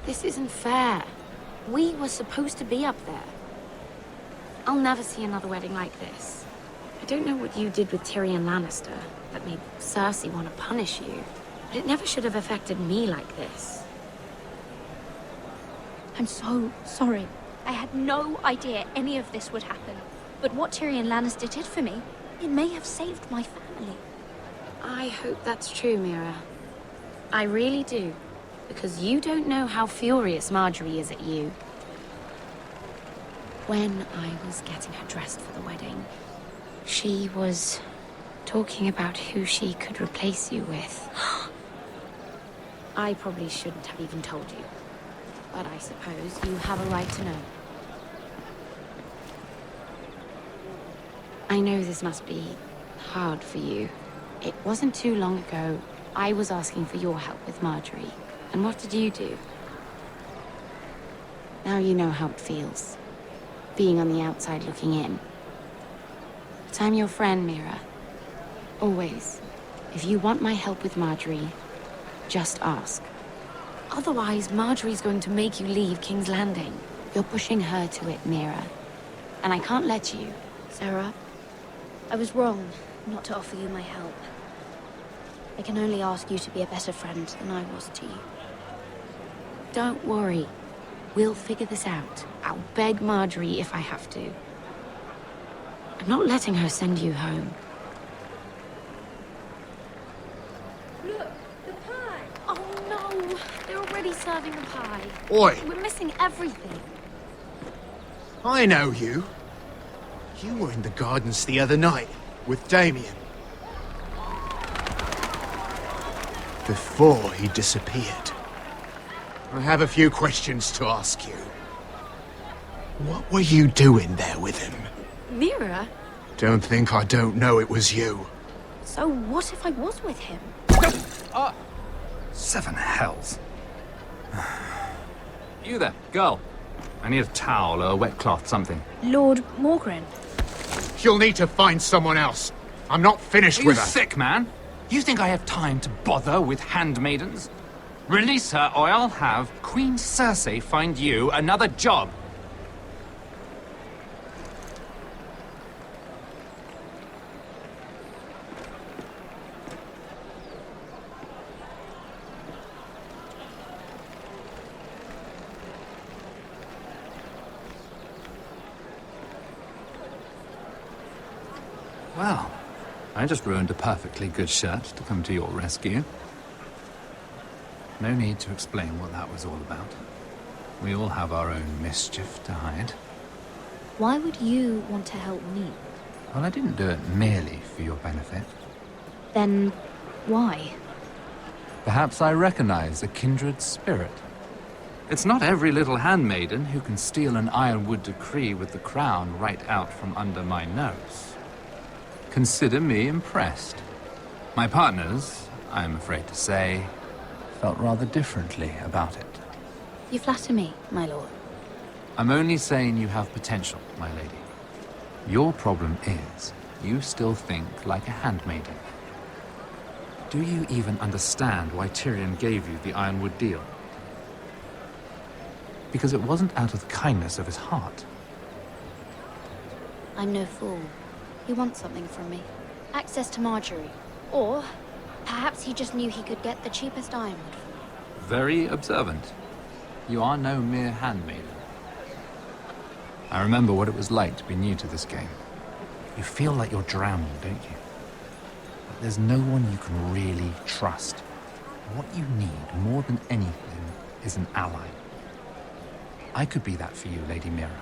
This isn't fair. We were supposed to be up there. I'll never see another wedding like this. I don't know what you did with Tyrion Lannister that made Cersei want to punish you, but it never should have affected me like this. I'm so sorry. I had no idea any of this would happen. But what Tyrion Lannister did for me, it may have saved my family. I hope that's true, Mira. I really do. Because you don't know how furious Marjorie is at you. When I was getting her dressed for the wedding, she was talking about who she could replace you with. I probably shouldn't have even told you. But I suppose you have a right to know. I know this must be hard for you. It wasn't too long ago I was asking for your help with Marjorie. And what did you do? Now you know how it feels. Being on the outside looking in. But I'm your friend, Mira. Always. If you want my help with Marjorie, just ask. Otherwise, Marjorie's going to make you leave King's Landing. You're pushing her to it, Mira. And I can't let you. Sarah? I was wrong not to offer you my help. I can only ask you to be a better friend than I was to you. Don't worry. We'll figure this out. I'll beg Marjorie if I have to. I'm not letting her send you home. Look, the pie! Oh no! They're already serving the pie. Oi! We're missing everything. I know you. You were in the gardens the other night with Damien. Before he disappeared. I have a few questions to ask you. What were you doing there with him? Mira? Don't think I don't know it was you. So what if I was with him? Seven hells. You there, girl. I need a towel or a wet cloth, something. Lord Morgren. You'll need to find someone else. I'm not finished Are with you her. sick, man? You think I have time to bother with handmaidens? Release her, or I'll have Queen Cersei find you another job. Well, I just ruined a perfectly good shirt to come to your rescue. No need to explain what that was all about. We all have our own mischief to hide. Why would you want to help me? Well, I didn't do it merely for your benefit. Then, why? Perhaps I recognize a kindred spirit. It's not every little handmaiden who can steal an ironwood decree with the crown right out from under my nose. Consider me impressed. My partners, I'm afraid to say, felt rather differently about it. You flatter me, my lord. I'm only saying you have potential, my lady. Your problem is, you still think like a handmaiden. Do you even understand why Tyrion gave you the Ironwood deal? Because it wasn't out of the kindness of his heart. I'm no fool. He wants something from me. Access to Marjorie. Or, perhaps he just knew he could get the cheapest ironwood for me. Very observant. You are no mere handmaiden. I remember what it was like to be new to this game. You feel like you're drowning, don't you? But there's no one you can really trust. What you need, more than anything, is an ally. I could be that for you, Lady Mira.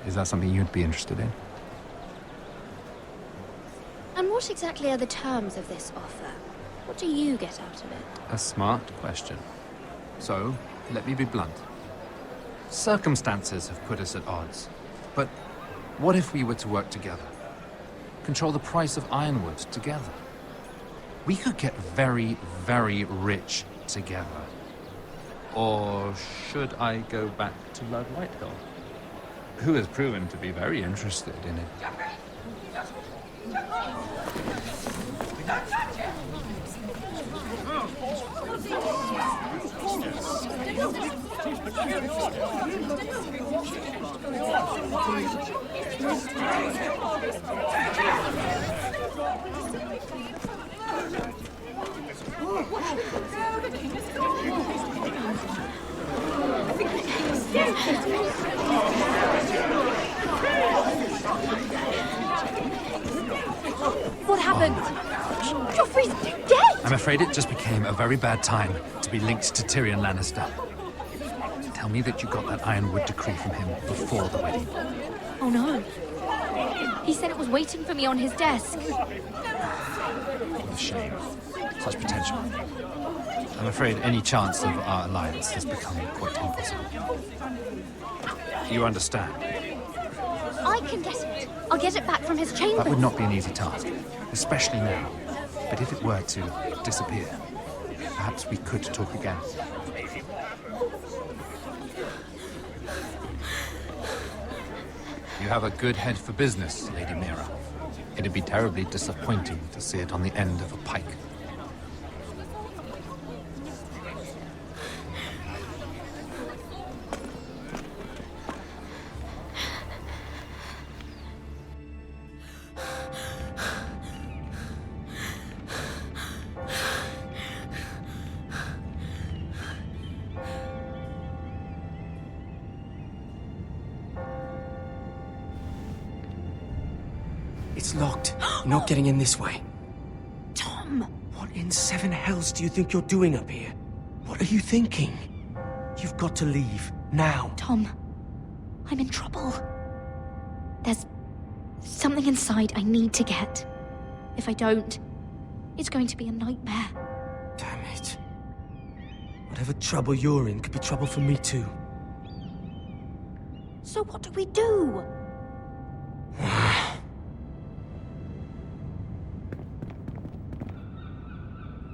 Is that something you'd be interested in? And what exactly are the terms of this offer? What do you get out of it? A smart question. So, let me be blunt. Circumstances have put us at odds. But what if we were to work together? Control the price of ironwood together? We could get very, very rich together. Or should I go back to Lord Whitehill, who has proven to be very interested in it? What happened? Joffrey's dead! I'm afraid it just became a very bad time to be linked to Tyrion Lannister. Tell me that you got that Ironwood decree from him before the wedding. Oh no. He said it was waiting for me on his desk. What a shame. Such potential. I'm afraid any chance of our alliance has become quite impossible. You understand? I can get it. I'll get it back from his chamber. That would not be an easy task, especially now. But if it were to disappear, perhaps we could talk again. You have a good head for business, Lady Mira. It'd be terribly disappointing to see it on the end of a pike. It's locked. You're not getting in this way. Tom! What in seven hells do you think you're doing up here? What are you thinking? You've got to leave. Now. Tom, I'm in trouble. There's something inside I need to get. If I don't, it's going to be a nightmare. Damn it. Whatever trouble you're in could be trouble for me too. So what do we do?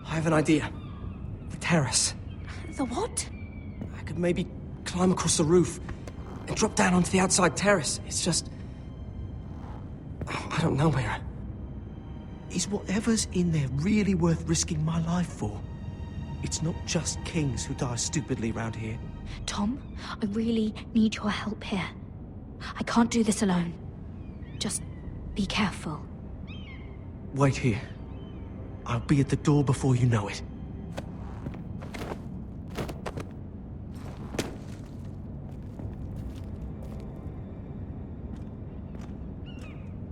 I have an idea. The terrace. The what? I could maybe climb across the roof and drop down onto the outside terrace. It's just... I don't know, Mira. Is whatever's in there really worth risking my life for? It's not just kings who die stupidly around here. Tom, I really need your help here. I can't do this alone. Just be careful. Wait here. I'll be at the door before you know it.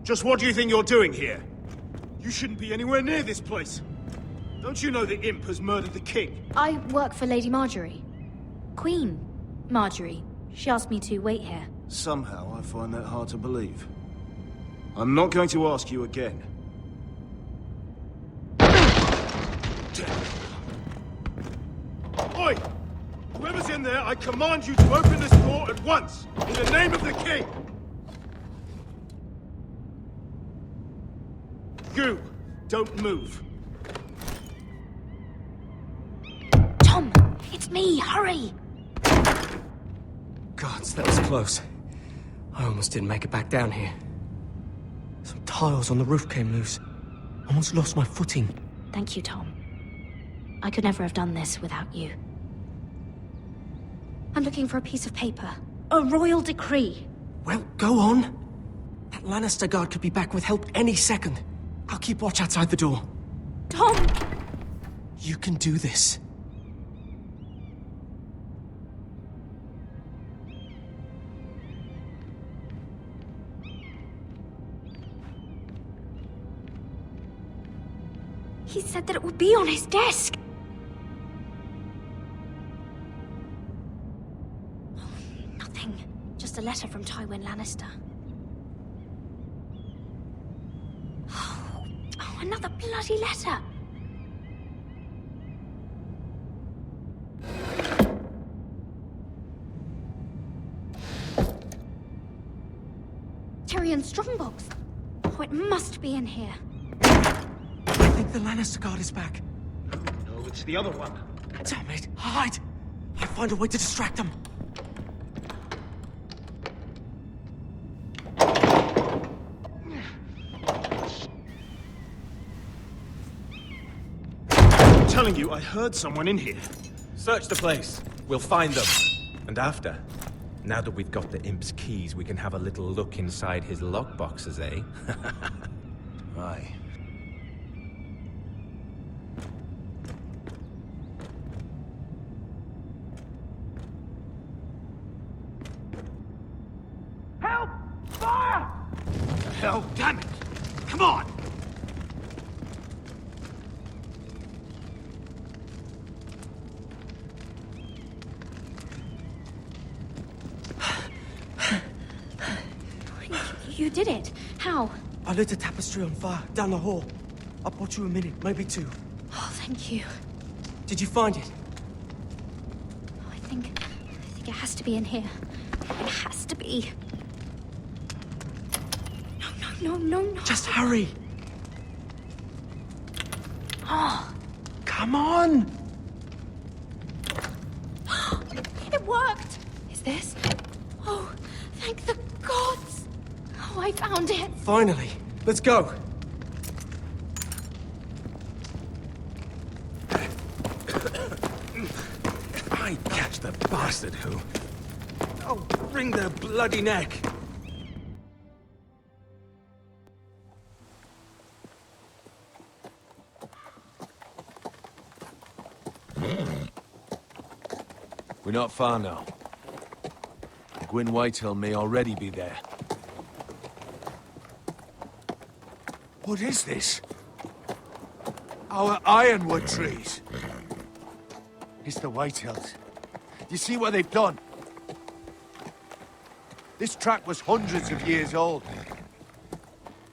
Just what do you think you're doing here? You shouldn't be anywhere near this place. Don't you know the imp has murdered the king? I work for Lady Marjorie. Queen Marjorie. She asked me to wait here. Somehow I find that hard to believe. I'm not going to ask you again. Oi! Whoever's in there, I command you to open this door at once! In the name of the king! You! Don't move! Tom! It's me! Hurry! Gods, that was close. I almost didn't make it back down here. Some tiles on the roof came loose. Almost lost my footing. Thank you, Tom. I could never have done this without you. I'm looking for a piece of paper. A royal decree. Well, go on. That Lannister guard could be back with help any second. I'll keep watch outside the door. Tom! You can do this. He said that it would be on his desk. Oh, nothing. Just a letter from Tywin Lannister. Oh, another bloody letter. Tyrion's strongbox. Oh, it must be in here. I think the Lannister guard is back. No, it's the other one. Damn it! Hide! I'll find a way to distract them. I'm telling you, I heard someone in here. Search the place. We'll find them. And after? Now that we've got the imp's keys, we can have a little look inside his lockboxes, eh? Aye. Help! Fire! What the hell? Damn it! Come on! You did it. How? I lit a tapestry on fire down the hall. I bought you a minute, maybe two. Oh, thank you. Did you find it? Oh, I think it has to be in here. It has to be. No. Just hurry. Oh, Come on! it worked. Is this? Oh, thank the gods. Oh, I found it. Finally. Let's go. I catch the bastard who... I'll wring their bloody neck. We're not far now. Gwyn Whitehill may already be there. What is this? Our ironwood trees. It's the Whitehills. You see what they've done? This track was hundreds of years old.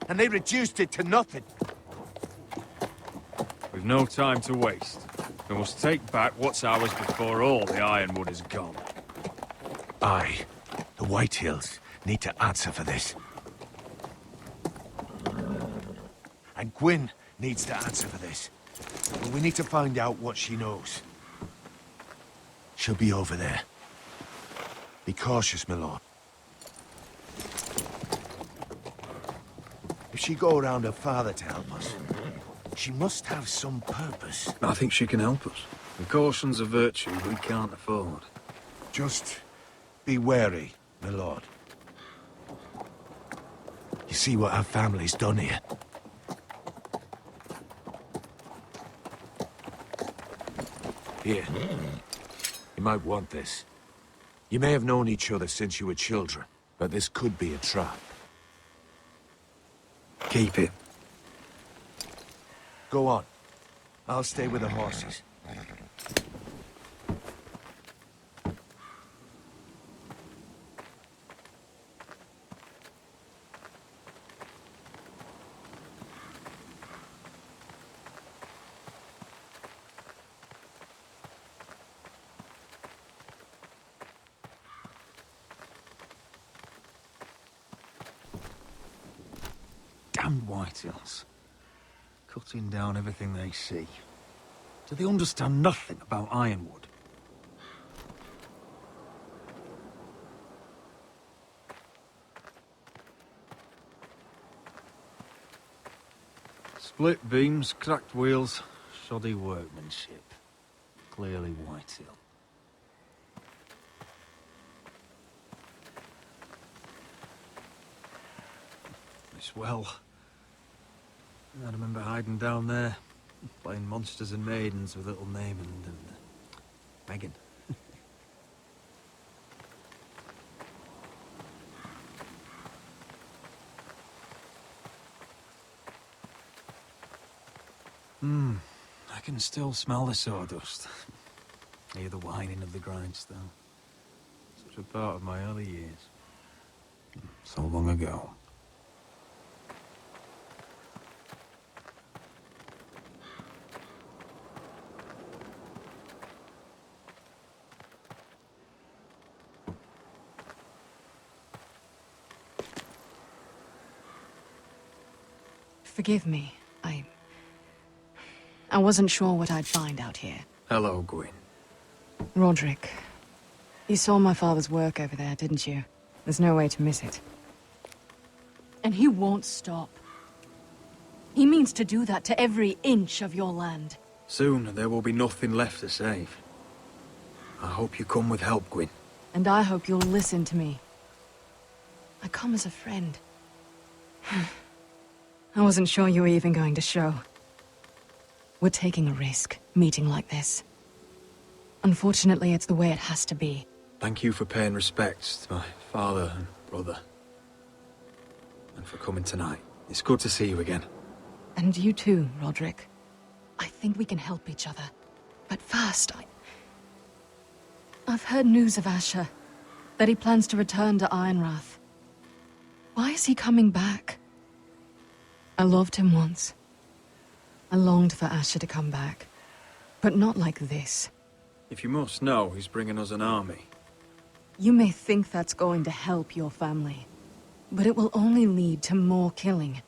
And they reduced it to nothing. We've no time to waste. We must take back what's ours before all the ironwood is gone. Aye. The Whitehills need to answer for this. And Gwyn needs to answer for this. But we need to find out what she knows. She'll be over there. Be cautious, my lord. If she go around her father to help us, she must have some purpose. I think she can help us. And caution's a virtue we can't afford. Just be wary, my lord. You see what our family's done here? Here. You might want this. You may have known each other since you were children, but this could be a trap. Keep it. Go on. I'll stay with the horses. Damned Whitehills. Cutting down everything they see. Do they understand nothing about ironwood? Split beams, cracked wheels, shoddy workmanship. Clearly Whitehill. This well. I remember hiding down there, playing monsters and maidens with little Naaman and Megan. I can still smell the sawdust. Hear the whining of the grindstone. Such a part of my early years. So long ago. Forgive me. I wasn't sure what I'd find out here. Hello, Gwyn. Roderick, you saw my father's work over there, didn't you? There's no way to miss it. And he won't stop. He means to do that to every inch of your land. Soon there will be nothing left to save. I hope you come with help, Gwyn. And I hope you'll listen to me. I come as a friend. I wasn't sure you were even going to show. We're taking a risk, meeting like this. Unfortunately, it's the way it has to be. Thank you for paying respects to my father and brother. And for coming tonight. It's good to see you again. And you too, Roderick. I think we can help each other. But first, I've heard news of Asher. That he plans to return to Ironrath. Why is he coming back? I loved him once. I longed for Asher to come back. But not like this. If you must know, he's bringing us an army. You may think that's going to help your family. But it will only lead to more killing.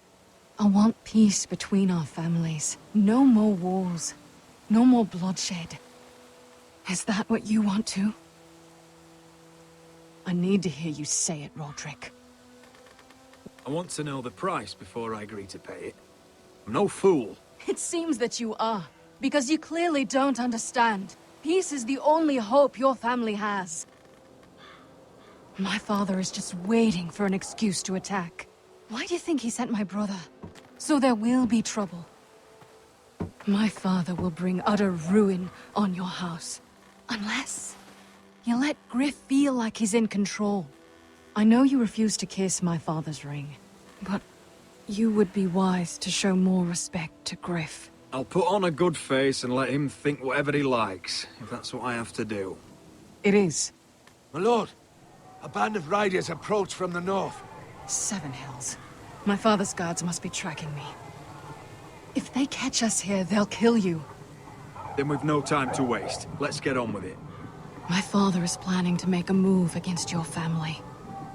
I want peace between our families. No more wars. No more bloodshed. Is that what you want too? I need to hear you say it, Roderick. I want to know the price before I agree to pay it. I'm no fool. It seems that you are, because you clearly don't understand. Peace is the only hope your family has. My father is just waiting for an excuse to attack. Why do you think he sent my brother? So there will be trouble. My father will bring utter ruin on your house. Unless you let Griff feel like he's in control. I know you refuse to kiss my father's ring, but you would be wise to show more respect to Griff. I'll put on a good face and let him think whatever he likes, if that's what I have to do. It is. My lord, a band of riders approach from the north. Seven Hills. My father's guards must be tracking me. If they catch us here, they'll kill you. Then we've no time to waste. Let's get on with it. My father is planning to make a move against your family.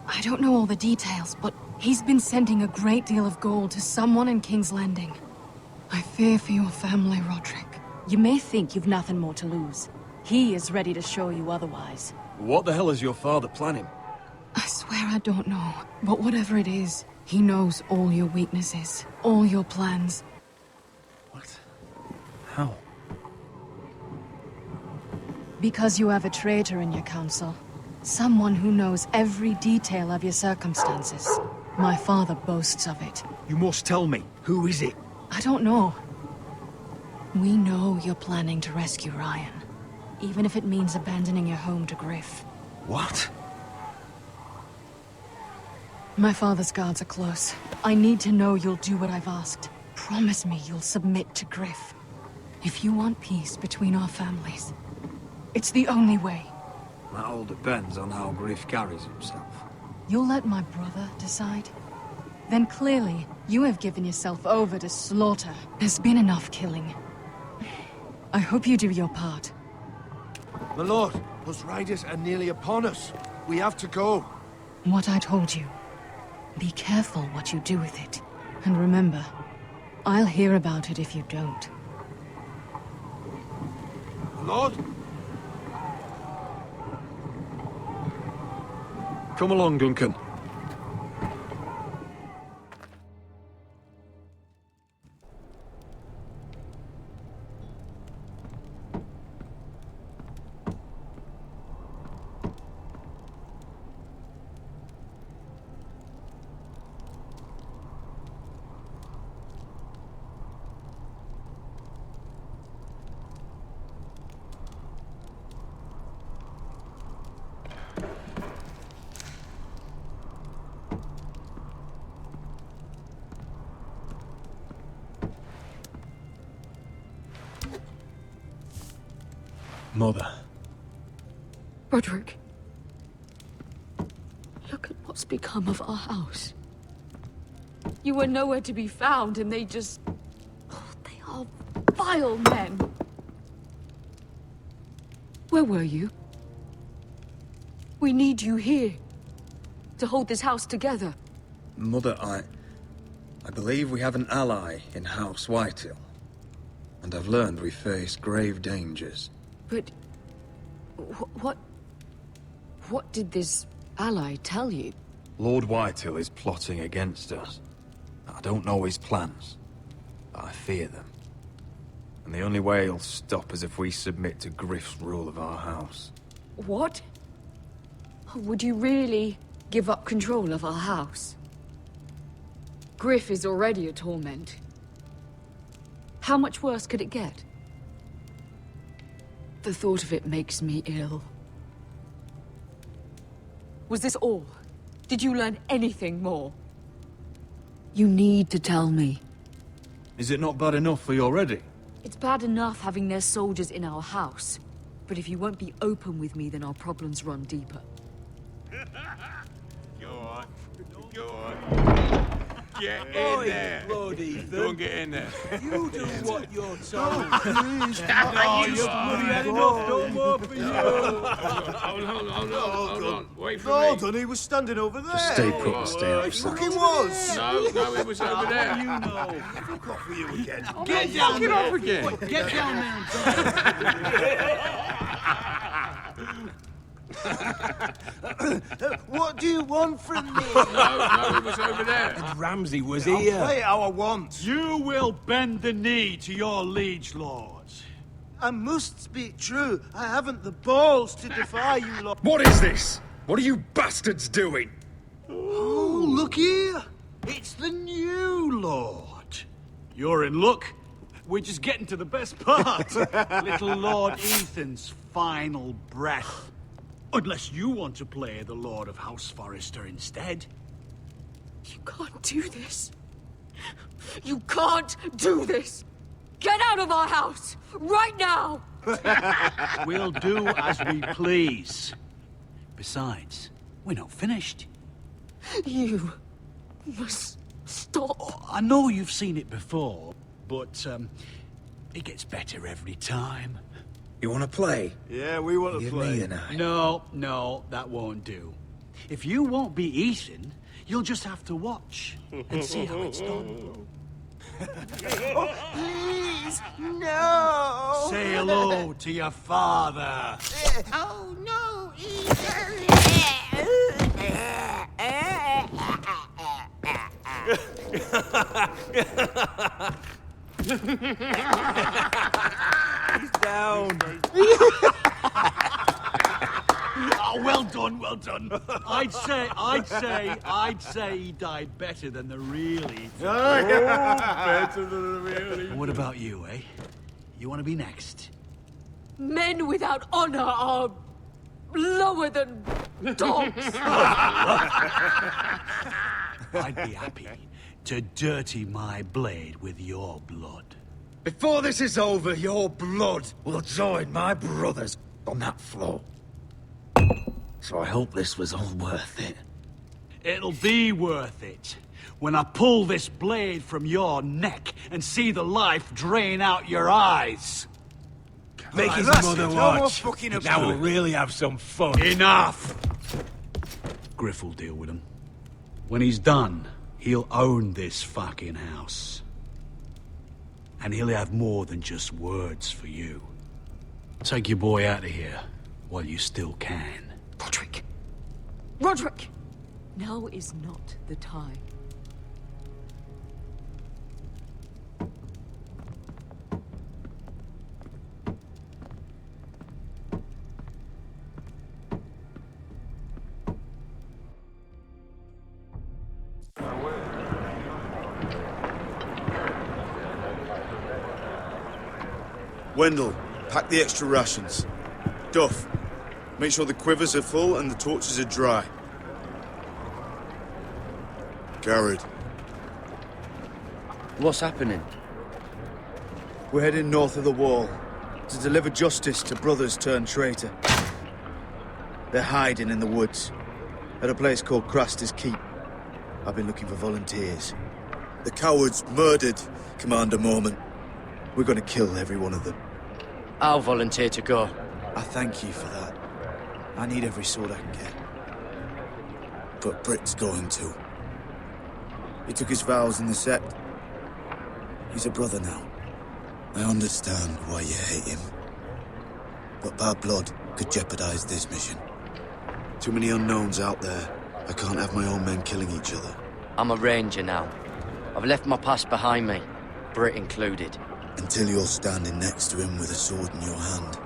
I don't know all the details, but he's been sending a great deal of gold to someone in King's Landing. I fear for your family, Roderick. You may think you've nothing more to lose. He is ready to show you otherwise. What the hell is your father planning? I swear I don't know, but whatever it is, he knows all your weaknesses, all your plans. What? How? Because you have a traitor in your council. Someone who knows every detail of your circumstances. My father boasts of it. You must tell me. Who is it? I don't know. We know you're planning to rescue Ryan. Even if it means abandoning your home to Griff. What? My father's guards are close. I need to know you'll do what I've asked. Promise me you'll submit to Griff. If you want peace between our families, it's the only way. That all depends on how Griff carries himself. You'll let my brother decide? Then clearly, you have given yourself over to slaughter. There's been enough killing. I hope you do your part. My lord, those riders are nearly upon us. We have to go. What I told you. Be careful what you do with it. And remember, I'll hear about it if you don't. My lord? Come along, Duncan. Mother. Roderick. Look at what's become of our house. You were nowhere to be found, and they just... Oh, they are vile men. Where were you? We need you here. To hold this house together. Mother, I believe we have an ally in House Whitehill. And I've learned we face grave dangers. But... What did this ally tell you? Lord Whitehill is plotting against us. I don't know his plans, but I fear them. And the only way he'll stop is if we submit to Griff's rule of our house. What? Would you really give up control of our house? Griff is already a torment. How much worse could it get? The thought of it makes me ill. Was this all? Did you learn anything more? You need to tell me. Is it not bad enough for you already? It's bad enough having their soldiers in our house. But if you won't be open with me, then our problems run deeper. Go on. Go on. Get in there. Go and get in there. You do what you're told. No, you've bloody had enough. No more for you. Hold on. Wait for No, me. Donny, he was standing over there. Stay put and stay out of sight. Look, he was. No, it was over there. You know. Fuck off with you again. Get down Get there. off again. Get down there. What do you want from me? No, it was over there. Ramsay was I'll here. play it how I want. You will bend the knee to your liege lords. I must speak true. I haven't the balls to defy you lot. What is this? What are you bastards doing? Oh, look here. It's the new lord. You're in luck. We're just getting to the best part. Little Lord Ethan's final breath. Unless you want to play the Lord of House Forrester instead. You can't do this. You can't do this. Get out of our house, right now! We'll do as we please. Besides, we're not finished. You must stop. I know you've seen it before, but it gets better every time. You want to play? Yeah, we want to You, play. me and I. No, that won't do. If you won't be Ethan, you'll just have to watch and see how it's done. Please, no. Say hello to your father. Oh no, Down. Oh, well done. I'd say he died better than the real Ethan. better than the real. And what about you, eh? You want to be next? Men without honor are lower than dogs. I'd be happy to dirty my blade with your blood. Before this is over, your blood will join my brother's on that floor. So I hope this was all worth it. It'll be worth it when I pull this blade from your neck and see the life drain out your eyes. Make his mother watch. Now we'll really have some fun. Enough! Griff will deal with him. When he's done, he'll own this fucking house. And he'll have more than just words for you. Take your boy out of here while you still can. Roderick! Roderick! Now is not the time. Wendell, pack the extra rations. Duff, make sure the quivers are full and the torches are dry. Garrett. What's happening? We're heading north of the wall to deliver justice to brothers turned traitor. They're hiding in the woods at a place called Craster's Keep. I've been looking for volunteers. The cowards murdered Commander Mormon. We're gonna kill every one of them. I'll volunteer to go. I thank you for that. I need every sword I can get. But Britt's going too. He took his vows in the sect. He's a brother now. I understand why you hate him. But bad blood could jeopardize this mission. Too many unknowns out there. I can't have my own men killing each other. I'm a ranger now. I've left my past behind me, Britt included. Until you're standing next to him with a sword in your hand.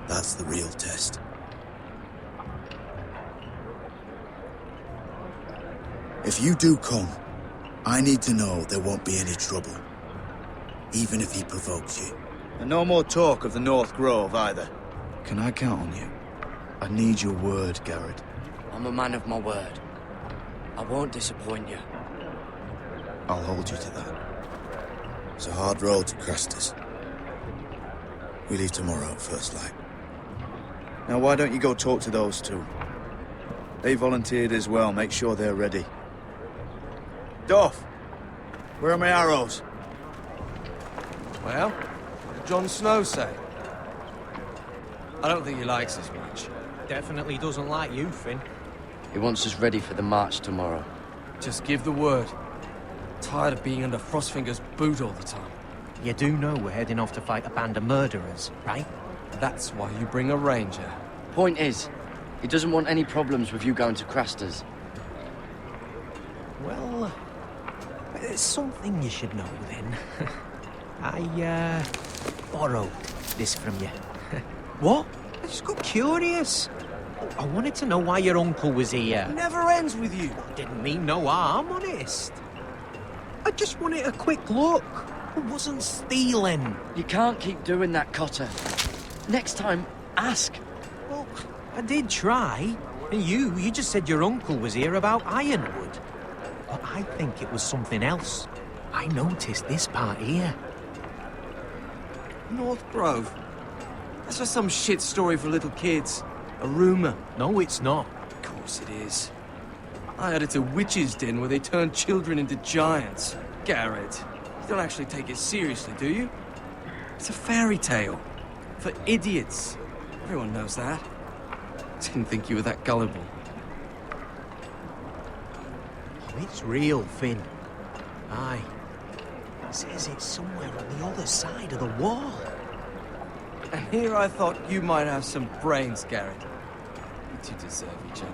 That's the real test. If you do come, I need to know there won't be any trouble. Even if he provokes you. And no more talk of the North Grove, either. Can I count on you? I need your word, Garrett. I'm a man of my word. I won't disappoint you. I'll hold you to that. It's a hard road to Crestus. We leave tomorrow at first light. Now why don't you go talk to those two? They volunteered as well. Make sure they're ready. Duff, where are my arrows? Well, what did Jon Snow say? I don't think he likes us much. Definitely doesn't like you, Finn. He wants us ready for the march tomorrow. Just give the word. Tired of being under Frostfinger's boot all the time. You do know we're heading off to fight a band of murderers, right? That's why you bring a ranger. Point is, he doesn't want any problems with you going to Craster's. Well, there's something you should know then. I, borrowed this from you. What? I just got curious. I wanted to know why your uncle was here. Never ends with you. Didn't mean no harm, honest. I just wanted a quick look. I wasn't stealing. You can't keep doing that, Cotter. Next time, ask. Well, I did try. And you just said your uncle was here about Ironwood. But I think it was something else. I noticed this part here. North Grove? That's just some shit story for little kids. A rumor. No, it's not. Of course it is. I heard it's a witch's den where they turn children into giants. Garrett, you don't actually take it seriously, do you? It's a fairy tale. For idiots. Everyone knows that. Didn't think you were that gullible. Oh, it's real, Finn. Aye. It says it's somewhere on the other side of the wall. And here I thought you might have some brains, Garrett. You two deserve each other.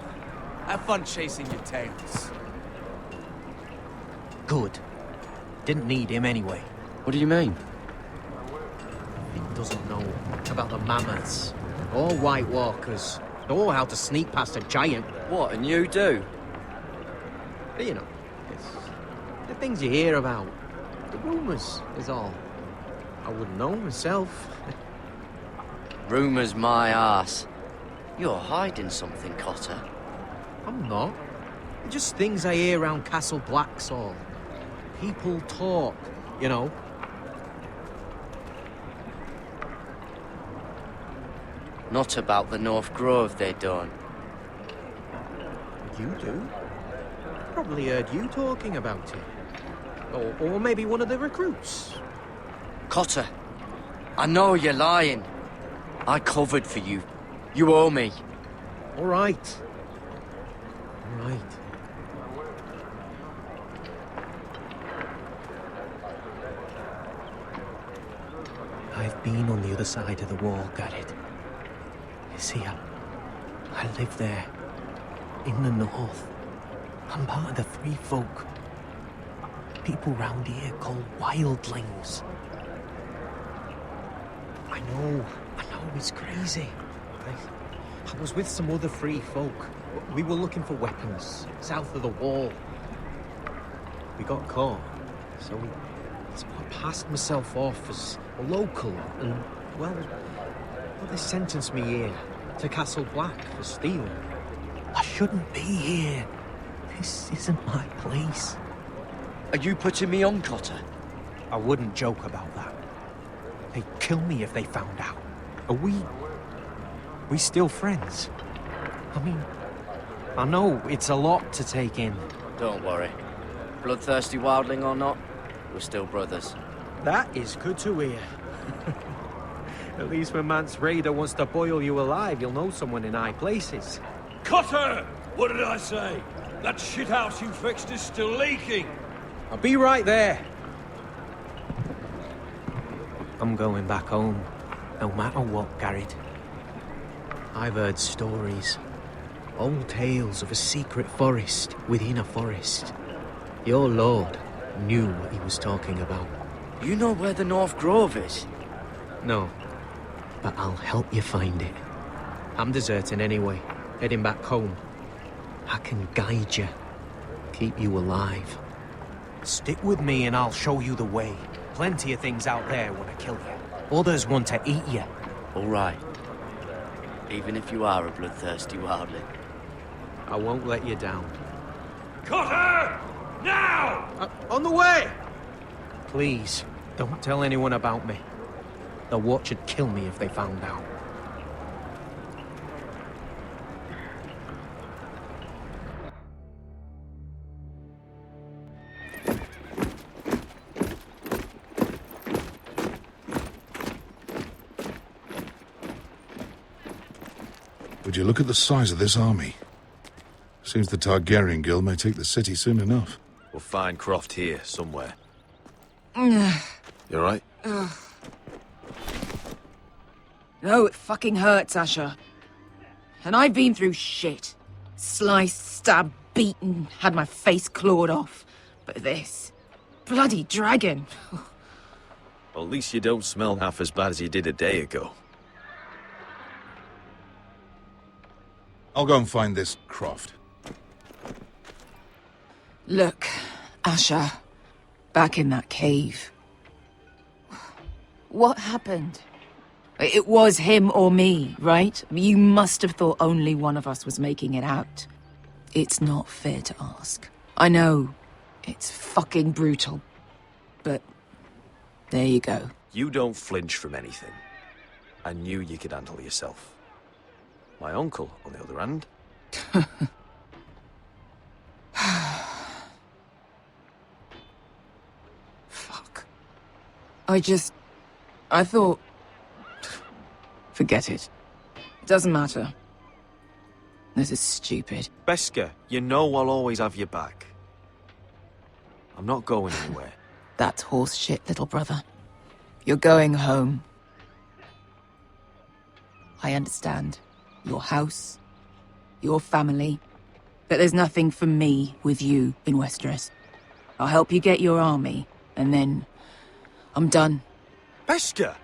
Have fun chasing your tails. Good. Didn't need him anyway. What do you mean? Finn doesn't know about the mammoths, or White Walkers, or how to sneak past a giant. What, and you do? But you know, it's the things you hear about. The rumours is all. I wouldn't know myself. Rumours my arse. You're hiding something, Cotter. I'm not. Just things I hear around Castle Blacksall. People talk, you know. Not about the North Grove, they don't. You do? Probably heard you talking about it. Or maybe one of the recruits. Cotter, I know you're lying. I covered for you. You owe me. All right. All right. I've been on the other side of the wall, Garrett. You see, I live there, in the north. I'm part of the Free Folk. People round here call wildlings. I know it's crazy. I was with some other Free Folk. We were looking for weapons, south of the wall. We got caught, so I passed myself off as a local, and, well, they sentenced me here, to Castle Black, for stealing. I shouldn't be here. This isn't my place. Are you putting me on, Cotter? I wouldn't joke about that. They'd kill me if they found out. Are we still friends? I mean, I know it's a lot to take in. Don't worry. Bloodthirsty wildling or not, we're still brothers. That is good to hear. At least when Mance Raider wants to boil you alive, you'll know someone in high places. Cotter! What did I say? That shithouse you fixed is still leaking. I'll be right there. I'm going back home, no matter what, Garrett. I've heard stories. Old tales of a secret forest within a forest. Your lord knew what he was talking about. You know where the North Grove is? No, but I'll help you find it. I'm deserting anyway, heading back home. I can guide you. keep you alive. Stick with me and I'll show you the way. Plenty of things out there want to kill you. Others want to eat you. All right. Even if you are a bloodthirsty wildling. I won't let you down. Cotter! Now! On the way! Please, don't tell anyone about me. The Watch would kill me if they found out. Would you look at the size of this army? Seems the Targaryen Guild may take the city soon enough. We'll find Croft here, somewhere. No, You alright? it fucking hurts, Asher. And I've been through shit. Sliced, stabbed, beaten, had my face clawed off. But this... bloody dragon. Well, at least you don't smell half as bad as you did a day ago. I'll go and find this Croft. Look, Asher. Back in that cave. What happened? It was him or me, right? You must have thought only one of us was making it out. It's not fair to ask. I know. It's fucking brutal. But... there you go. You don't flinch from anything. I knew you could handle yourself. My uncle, on the other hand... Fuck. I thought... Forget it. Doesn't matter. This is stupid. Beskar, you know I'll always have your back. I'm not going anywhere. That's horse shit, little brother. You're going home. I understand. Your house, your family. But there's nothing for me with you in Westeros. I'll help you get your army, and then I'm done. Beskar!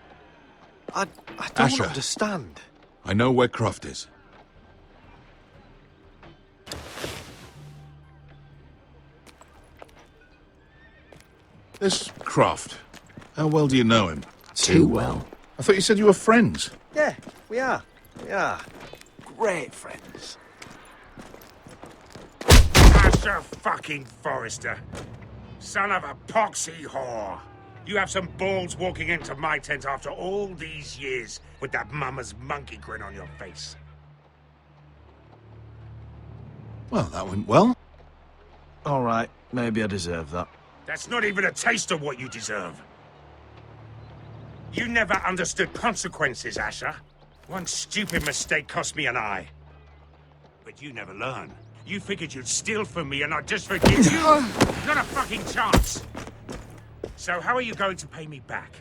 I don't Asher. understand. I know where Croft is. This Croft, how well do you know him? Too well. I thought you said you were friends. Yeah, we are. We are. Great friends. Asher fucking Forrester. Son of a poxy whore. You have some balls walking into my tent after all these years with that mama's monkey grin on your face. Well, that went well. All right, maybe I deserve that. That's not even a taste of what you deserve. You never understood consequences, Asher. One stupid mistake cost me an eye. But you never learn. You figured you'd steal from me and I'd just forgive you? Not a fucking chance. So how are you going to pay me back?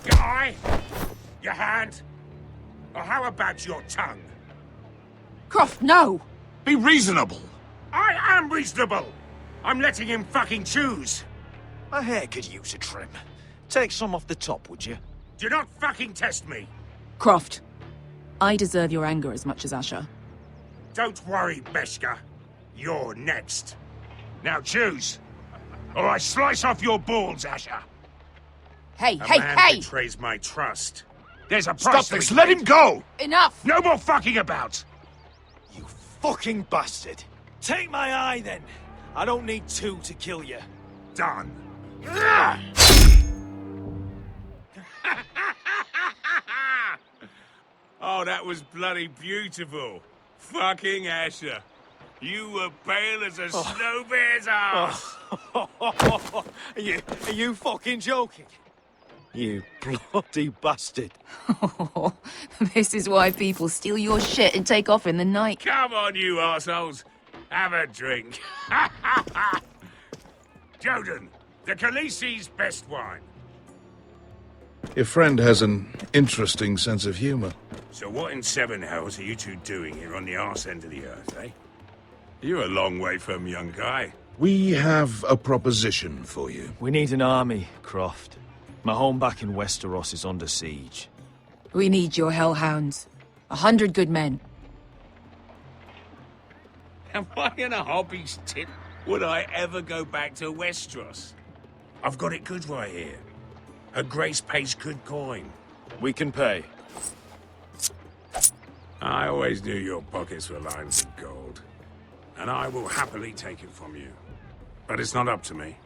Your eye? Your hand? Or how about your tongue? Croft, no! Be reasonable. I am reasonable! I'm letting him fucking choose. My hair could use a trim. Take some off the top, would you? Do not fucking test me. Croft, I deserve your anger as much as Asher. Don't worry, Beskar. You're next. Now choose. Or I slice off your balls, Asher. Hey, A hey, man hey! betrays my trust. There's a Stop price to this! be Let paid. him go! Enough! No more fucking about! You fucking bastard! Take my eye, then! I don't need two to kill you. Done. Oh, that was bloody beautiful. Fucking Asher. You were pale as a snow bear's ass. Are you fucking joking? You bloody bastard. This is why people steal your shit and take off in the night. Come on, you assholes. Have a drink. Joden, the Khaleesi's best wine. Your friend has an interesting sense of humor. So what in seven hells are you two doing here on the arse end of the earth, eh? You're a long way from, young guy. We have a proposition for you. We need an army, Croft. My home back in Westeros is under siege. We need your hellhounds. 100 good men. Am I in a hobby's tip? Would I ever go back to Westeros? I've got it good right here. Her Grace pays good coin. We can pay. I always knew your pockets were lined with gold. And I will happily take it from you. But it's not up to me.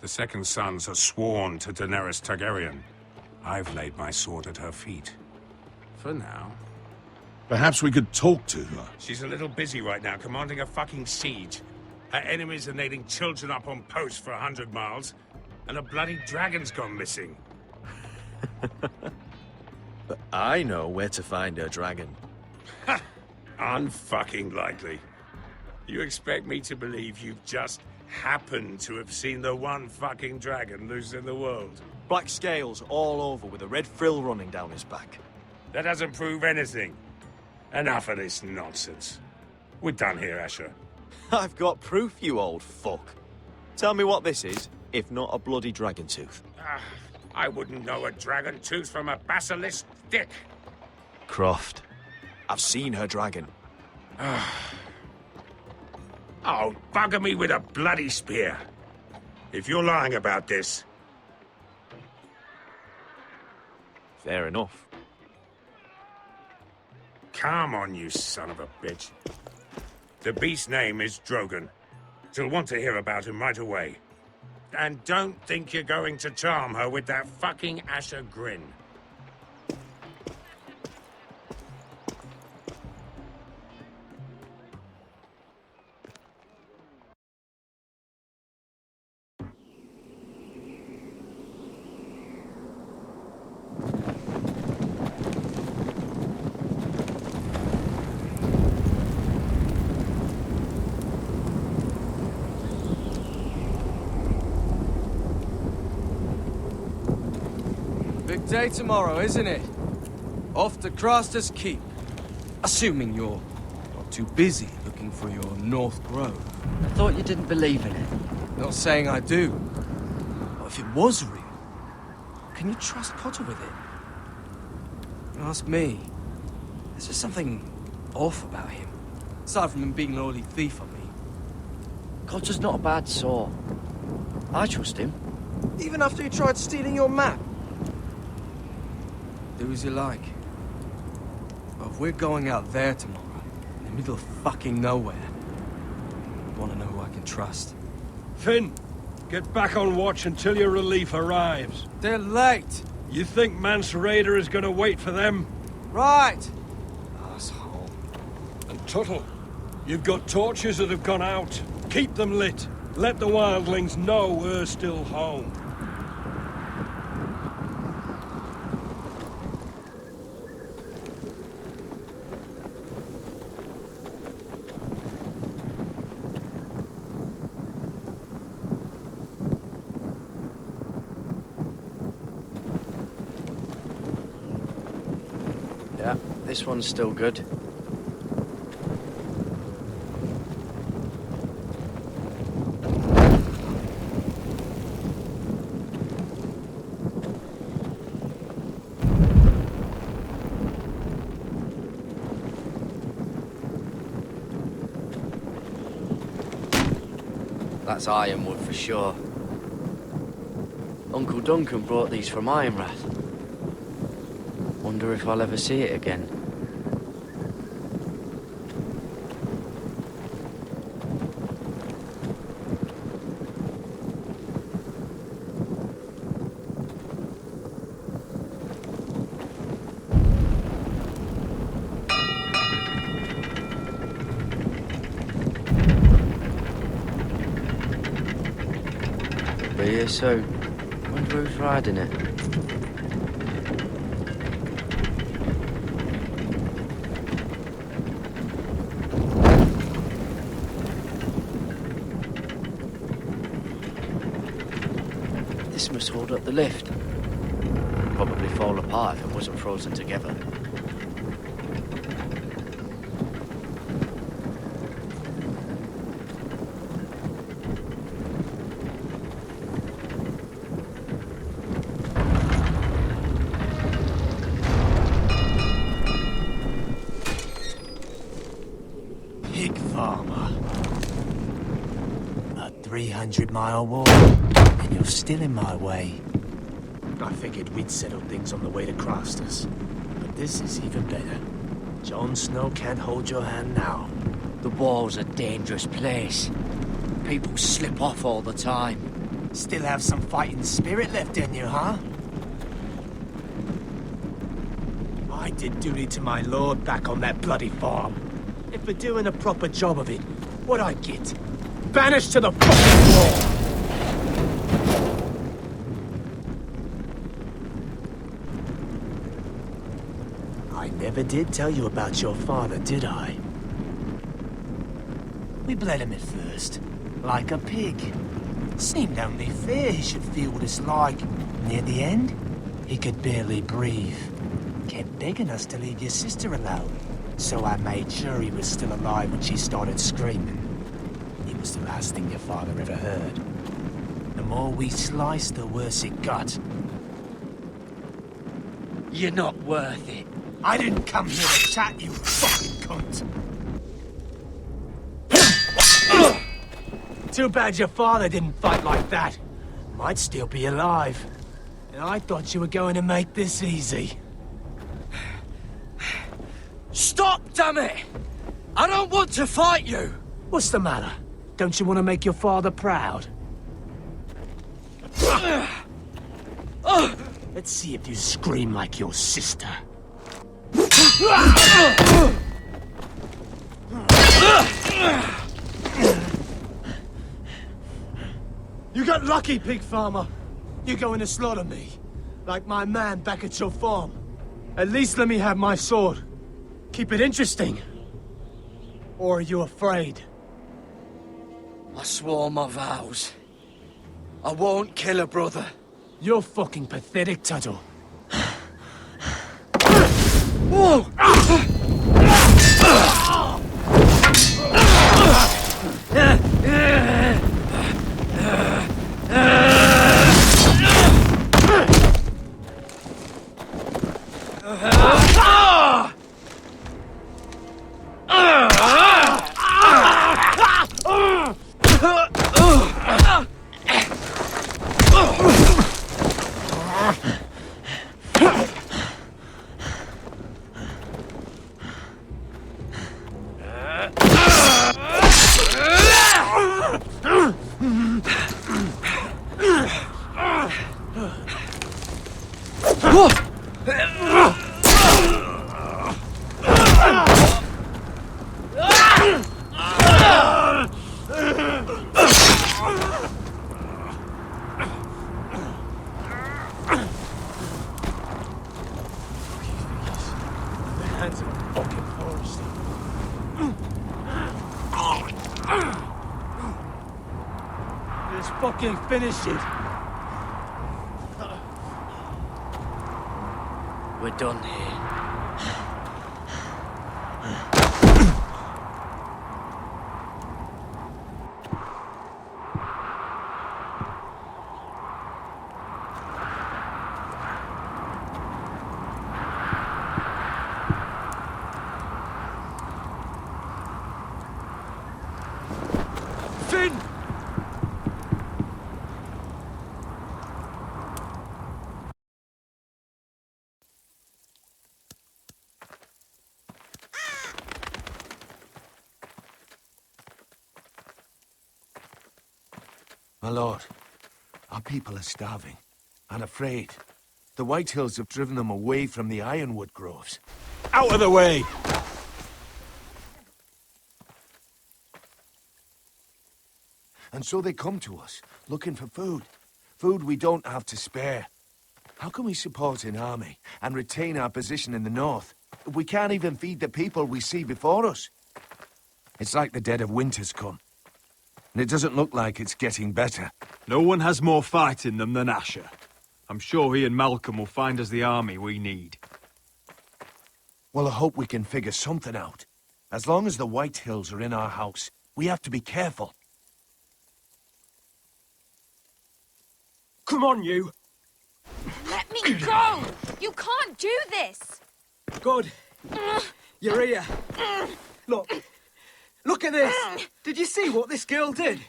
The Second Sons are sworn to Daenerys Targaryen. I've laid my sword at her feet. For now. Perhaps we could talk to her. She's a little busy right now, commanding a fucking siege. Her enemies are nailing children up on posts for 100 miles, and a bloody dragon's gone missing. But I know where to find her dragon. Ha! Unfucking likely. You expect me to believe you've just happened to have seen the one fucking dragon loose in the world? Black scales all over with a red frill running down his back. That doesn't prove anything. Enough of this nonsense. We're done here, Asher. I've got proof, you old fuck. Tell me what this is, if not a bloody dragon tooth. I wouldn't know a dragon tooth from a basilisk dick. Croft, I've seen her dragon. Oh, bugger me with a bloody spear. If you're lying about this... Fair enough. Come on, you son of a bitch. The beast's name is Drogon. She'll want to hear about him right away. And don't think you're going to charm her with that fucking Asher grin. Big day tomorrow, isn't it? Off to Craster's Keep. Assuming you're not too busy looking for your North Grove. I thought you didn't believe in it. Not saying I do. But if it was real, can you trust Potter with it? Ask me. There's just something off about him. Aside from him being an early thief on me. Cotter's not a bad sort. I trust him. Even after he tried stealing your map. Do as you like. But if we're going out there tomorrow, in the middle of fucking nowhere, I want to know who I can trust. Finn, get back on watch until your relief arrives. They're late. You think Mance Raider is going to wait for them? Right. Asshole. And Tuttle, you've got torches that have gone out. Keep them lit. Let the wildlings know we're still home. Yeah, this one's still good. That's ironwood for sure. Uncle Duncan brought these from Ironrath. Wonder if I'll ever see it again. Be here soon. Wonder who's riding it. This must hold up the lift. Probably fall apart if it wasn't frozen together. Pig farmer. 300-mile war, and you're still in my way. I figured we'd settle things on the way to Crossters, but this is even better. Jon Snow can't hold your hand now. The war's a dangerous place. People slip off all the time. Still have some fighting spirit left in you, huh? I did duty to my lord back on that bloody farm. And for doing a proper job of it, what'd I get? Banished to the fucking wall! I never did tell you about your father, did I? We bled him at first, like a pig. Seemed only fair he should feel what it's like. Near the end, he could barely breathe. Kept begging us to leave your sister alone. So I made sure he was still alive when she started screaming. It was the last thing your father ever heard. The more we sliced, the worse it got. You're not worth it. I didn't come here to chat, you fucking cunt. Too bad your father didn't fight like that. Might still be alive. And I thought you were going to make this easy. Stop, damn it! I don't want to fight you! What's the matter? Don't you want to make your father proud? Let's see if you scream like your sister. You got lucky, pig farmer. You're going to slaughter me, like my man back at your farm. At least let me have my sword. Keep it interesting. Or are you afraid? I swore my vows. I won't kill a brother. You're fucking pathetic, Tuttle. Whoa! Let's fucking finish it. We're done here. Finn! My lord, our people are starving and afraid. The White Hills have driven them away from the ironwood groves. Out of the way! And so they come to us, looking for food. Food we don't have to spare. How can we support an army and retain our position in the north if we can't even feed the people we see before us? It's like the dead of winter's come. And it doesn't look like it's getting better. No one has more fight in them than Asher. I'm sure he and Malcolm will find us the army we need. Well, I hope we can figure something out. As long as the White Hills are in our house, we have to be careful. Come on, you! Let me go! You can't do this! Good. You're here. Look. Look at this! Did you see what this girl did?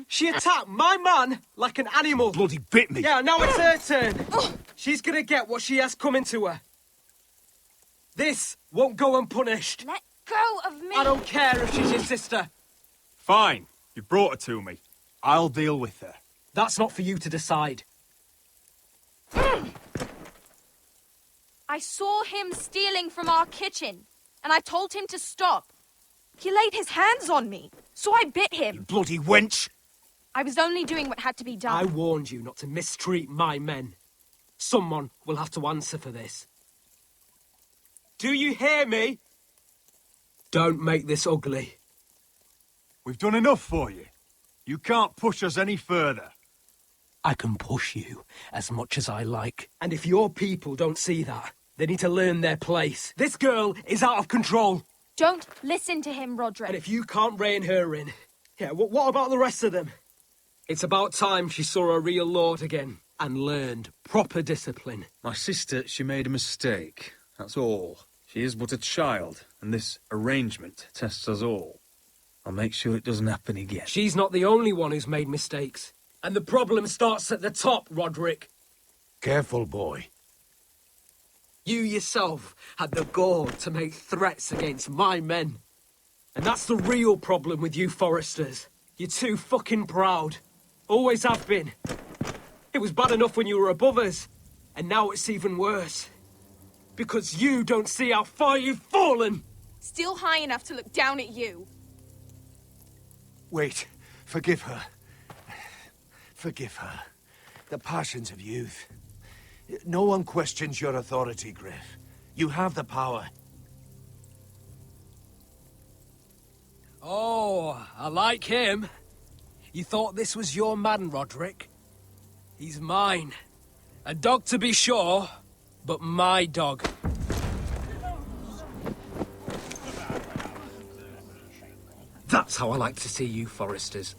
She attacked my man like an animal. Bloody bit me. Yeah, now it's her turn. She's gonna get what she has coming to her. This won't go unpunished. Let go of me! I don't care if she's your sister. Fine. You brought her to me. I'll deal with her. That's not for you to decide. I saw him stealing from our kitchen, and I told him to stop. He laid his hands on me, so I bit him. Bloody wench! I was only doing what had to be done. I warned you not to mistreat my men. Someone will have to answer for this. Do you hear me? Don't make this ugly. We've done enough for you. You can't push us any further. I can push you as much as I like. And if your people don't see that, they need to learn their place. This girl is out of control. Don't listen to him, Roderick. And if you can't rein her in, yeah, what about the rest of them? It's about time she saw a real lord again and learned proper discipline. My sister, she made a mistake. That's all. She is but a child, and this arrangement tests us all. I'll make sure it doesn't happen again. She's not the only one who's made mistakes. And the problem starts at the top, Roderick. Careful, boy. You yourself had the gall to make threats against my men. And that's the real problem with you Foresters. You're too fucking proud. Always have been. It was bad enough when you were above us. And now it's even worse. Because you don't see how far you've fallen. Still high enough to look down at you. Wait. Forgive her. Forgive her. The passions of youth. No one questions your authority, Griff. You have the power. Oh, I like him. You thought this was your man, Roderick? He's mine. A dog to be sure, but my dog. That's how I like to see you, Foresters.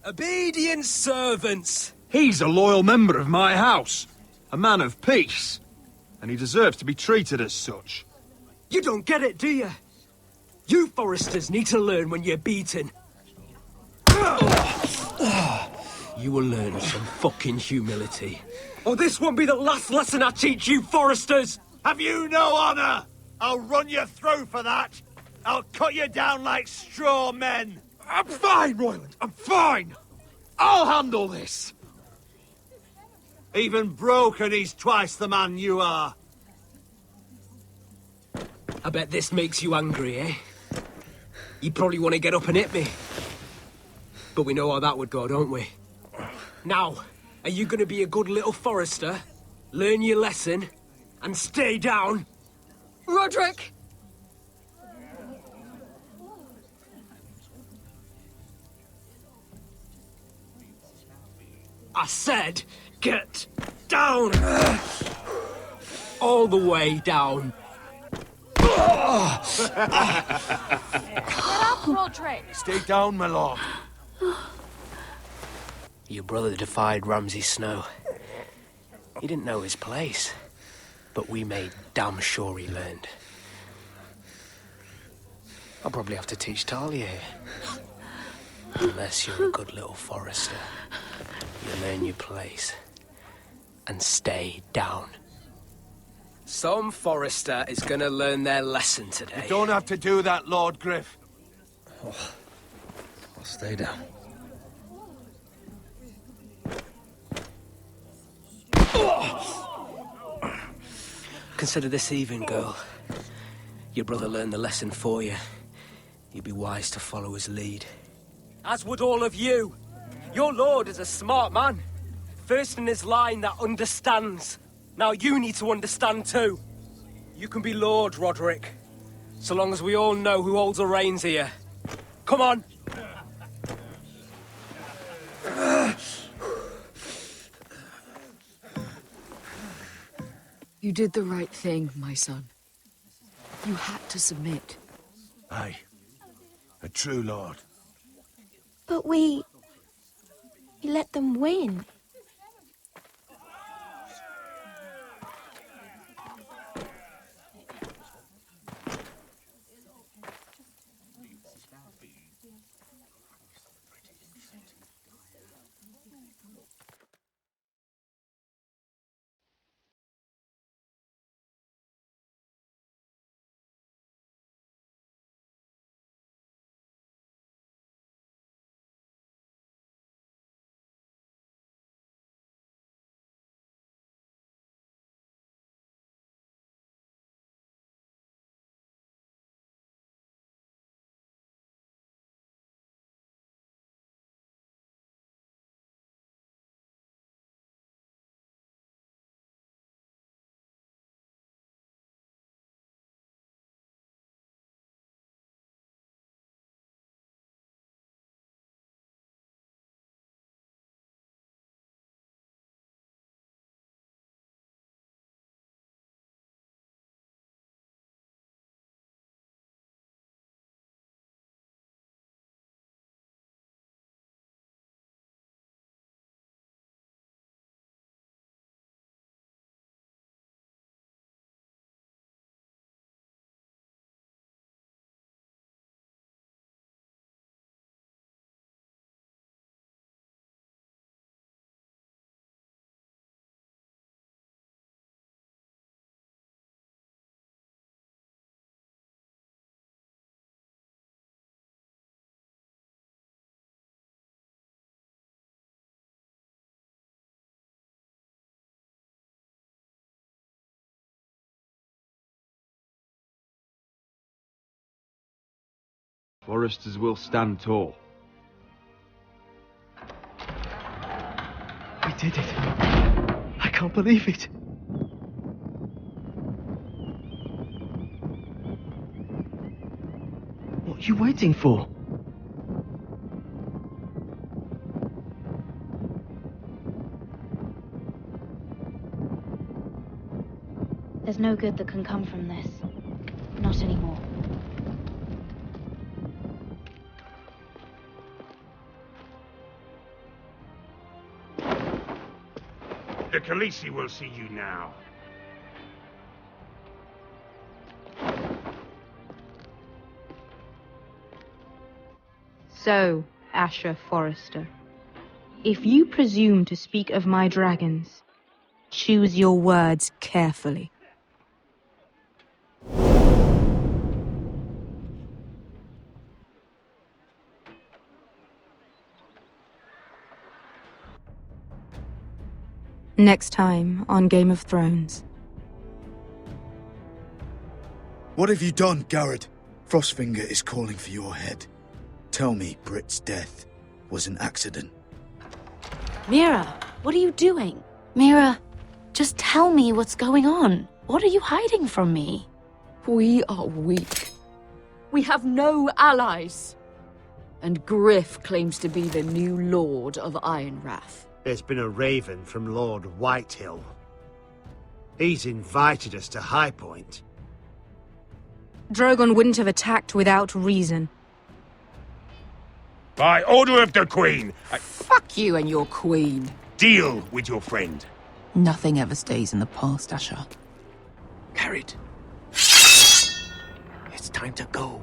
Obedient servants! He's a loyal member of my house. A man of peace. And he deserves to be treated as such. You don't get it, do you? You Foresters need to learn when you're beaten. You will learn some fucking humility. Or this won't be the last lesson I teach you, Foresters! Have you no honor? I'll run you through for that. I'll cut you down like straw men. I'm fine, Royland. I'm fine. I'll handle this. Even broken, he's twice the man you are. I bet this makes you angry, eh? You probably want to get up and hit me. But we know how that would go, don't we? Now, are you going to be a good little Forester, learn your lesson, and stay down? Roderick! I said, get down! All the way down. Get up, Roderick! Stay down, my lord. Your brother defied Ramsay Snow. He didn't know his place, but we made damn sure he learned. I'll probably have to teach Talia here. Unless you're a good little Forester. You learn your place and stay down. Some Forester is gonna learn their lesson today. You don't have to do that, Lord Griff. Oh, I'll stay down. Consider this even, girl. Your brother learned the lesson for you. You'd be wise to follow his lead. As would all of you. Your lord is a smart man. First in his line that understands. Now you need to understand too. You can be Lord, Roderick. So long as we all know who holds the reins here. Come on. You did the right thing, my son. You had to submit. Aye. A true lord. But we let them win. Foresters will stand tall. We did it. I can't believe it. What are you waiting for? There's no good that can come from this. Not anymore. The Khaleesi will see you now. So, Asher Forrester, if you presume to speak of my dragons, choose your words carefully. Next time on Game of Thrones. What have you done, Garrett? Frostfinger is calling for your head. Tell me Britt's death was an accident. Mira, what are you doing? Mira, just tell me what's going on. What are you hiding from me? We are weak. We have no allies. And Griff claims to be the new Lord of Ironrath. There's been a raven from Lord Whitehill. He's invited us to High Point. Drogon wouldn't have attacked without reason. By order of the Queen, Fuck you and your queen. deal with your friend. Nothing ever stays in the past, Asher. Carried. It's time to go.